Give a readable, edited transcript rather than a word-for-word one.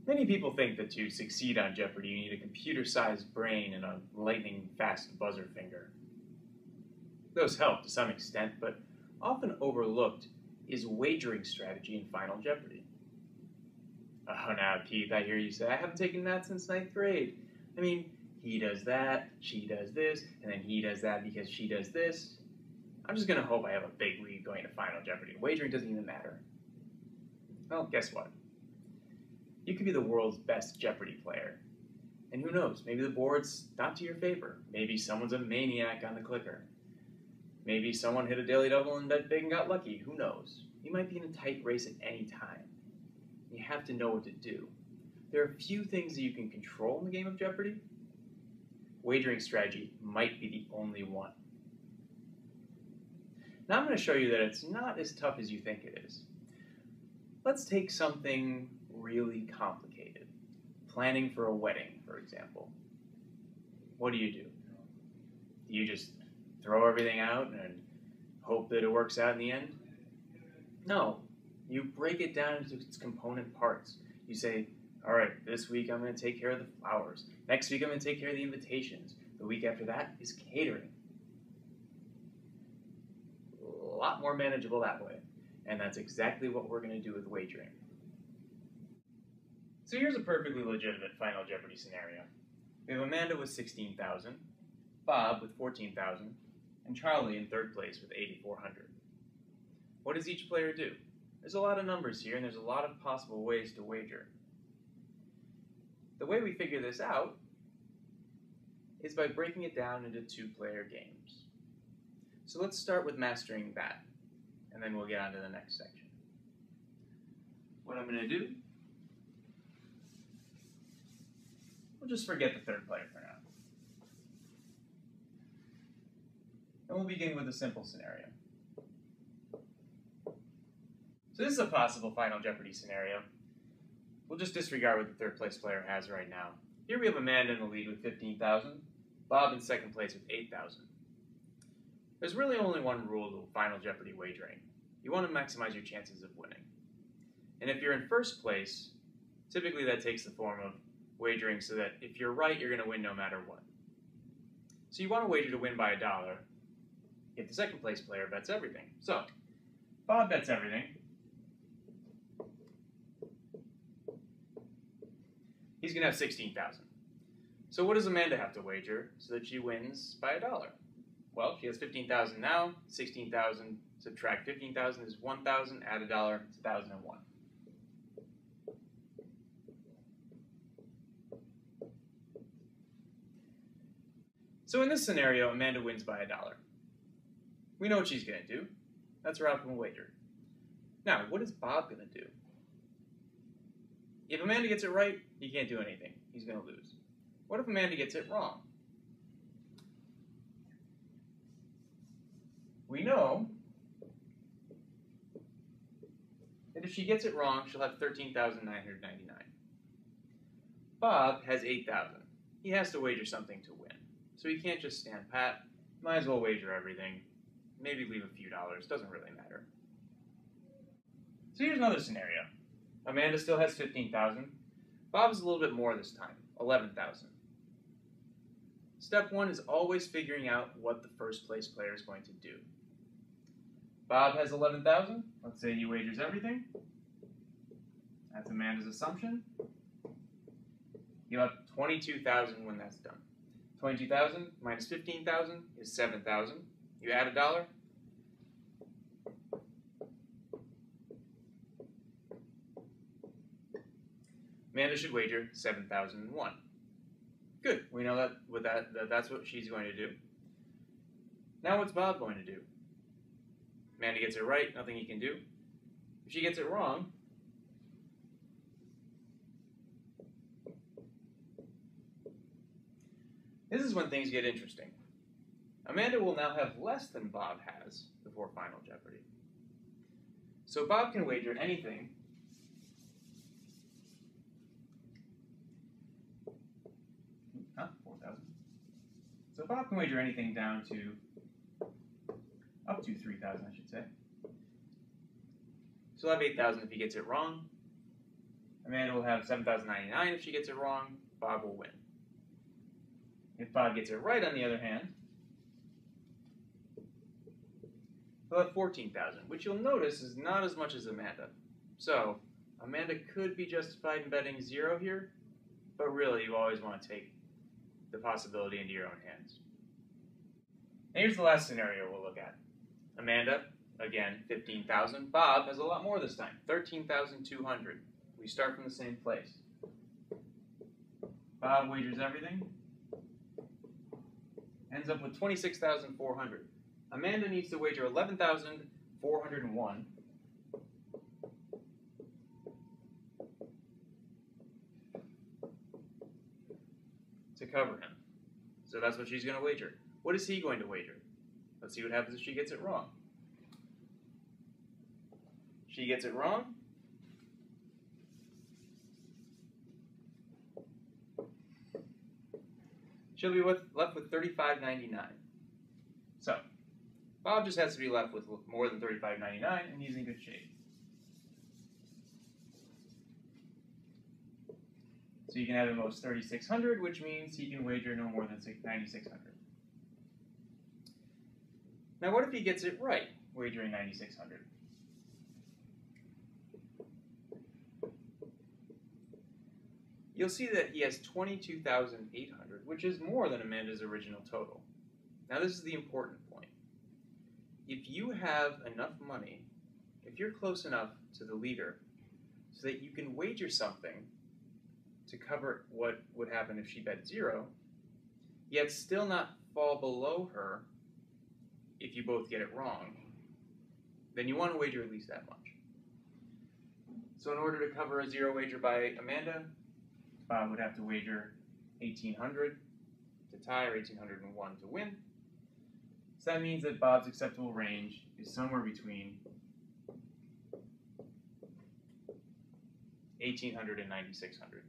Many people think that to succeed on Jeopardy, you need a computer-sized brain and a lightning-fast buzzer finger. Those help to some extent, but often overlooked is wagering strategy in Final Jeopardy. Oh, now, Keith, I hear you say, I haven't taken math since 9th grade. I mean, he does that, she does this, and then he does that because she does this. I'm just going to hope I have a big lead going to Final Jeopardy. Wagering doesn't even matter. Well, guess what? You could be the world's best Jeopardy player. And who knows, maybe the board's not to your favor. Maybe someone's a maniac on the clicker. Maybe someone hit a daily double and bet big and got lucky. Who knows? You might be in a tight race at any time. You have to know what to do. There are few things that you can control in the game of Jeopardy. Wagering strategy might be the only one. Now I'm going to show you that it's not as tough as you think it is. Let's take something really complicated. Planning for a wedding, for example. What do? Do you just throw everything out and hope that it works out in the end? No. You break it down into its component parts. You say, all right, this week I'm going to take care of the flowers. Next week I'm going to take care of the invitations. The week after that is catering. A lot more manageable that way. And that's exactly what we're going to do with wagering. So here's a perfectly legitimate Final Jeopardy scenario. We have Amanda with 16,000, Bob with 14,000, and Charlie in third place with 8,400. What does each player do? There's a lot of numbers here, and there's a lot of possible ways to wager. The way we figure this out is by breaking it down into two-player games. So let's start with mastering that, and then we'll get on to the next section. What I'm going to do, we'll just forget the third player for now. And we'll begin with a simple scenario. So this is a possible Final Jeopardy scenario. We'll just disregard what the third place player has right now. Here we have Amanda in the lead with 15,000, Bob in second place with 8,000. There's really only one rule to Final Jeopardy wagering. You want to maximize your chances of winning. And if you're in first place, typically that takes the form of wagering so that if you're right, you're going to win no matter what. So you want to wager to win by $1 if the second place player bets everything. So, Bob bets everything. He's going to have 16,000. So what does Amanda have to wager so that she wins by $1? Well, she has 15,000 now, 16,000, subtract 15,000 is 1,000, add $1, it's 1,001. So in this scenario, Amanda wins by $1. We know what she's going to do. That's her optimal wager. Now, what is Bob going to do? If Amanda gets it right, he can't do anything. He's going to lose. What if Amanda gets it wrong? We know that if she gets it wrong, she'll have 13,999. Bob has 8,000. He has to wager something to win. So he can't just stand pat. Might as well wager everything. Maybe leave a few dollars. Doesn't really matter. So here's another scenario. Amanda still has 15,000. Bob's a little bit more this time, 11,000. Step one is always figuring out what the first place player is going to do. Bob has 11,000. Let's say he wagers everything. That's Amanda's assumption. You'll have 22,000 when that's done. 22,000 minus 15,000 is 7,000. You add $1. Amanda should wager 7,001. Good. We know that's what she's going to do. Now what's Bob going to do? Amanda gets it right, nothing he can do. If she gets it wrong, this is when things get interesting. Amanda will now have less than Bob has before Final Jeopardy. So Bob can wager anything So Bob can wager anything down to, up to 3,000, I should say. So he'll have 8,000 if he gets it wrong. Amanda will have 7,099 if she gets it wrong. Bob will win. If Bob gets it right, on the other hand, he'll have 14,000, which you'll notice is not as much as Amanda. So, Amanda could be justified in betting 0 here, but really you always want to take the possibility into your own hands. And here's the last scenario we'll look at. Amanda, again, 15,000. Bob has a lot more this time, 13,200. We start from the same place. Bob wagers everything. Ends up with 26,400. Amanda needs to wager 11,401. To cover him. So that's what she's going to wager. What is he going to wager? Let's see what happens if she gets it wrong. She gets it wrong. She'll be left with 35.99. So, Bob just has to be left with more than 35.99, and he's in good shape. So you can have at most 3,600, which means he can wager no more than 9,600. Now, what if he gets it right, wagering 9,600? You'll see that he has 22,800, which is more than Amanda's original total. Now, this is the important point. If you have enough money, if you're close enough to the leader so that you can wager something to cover what would happen if she bet 0, yet still not fall below her if you both get it wrong, then you want to wager at least that much. So in order to cover a 0 wager by Amanda, Bob would have to wager 1,800 to tie or 1,801 to win. So that means that Bob's acceptable range is somewhere between 1,800 and 9,600.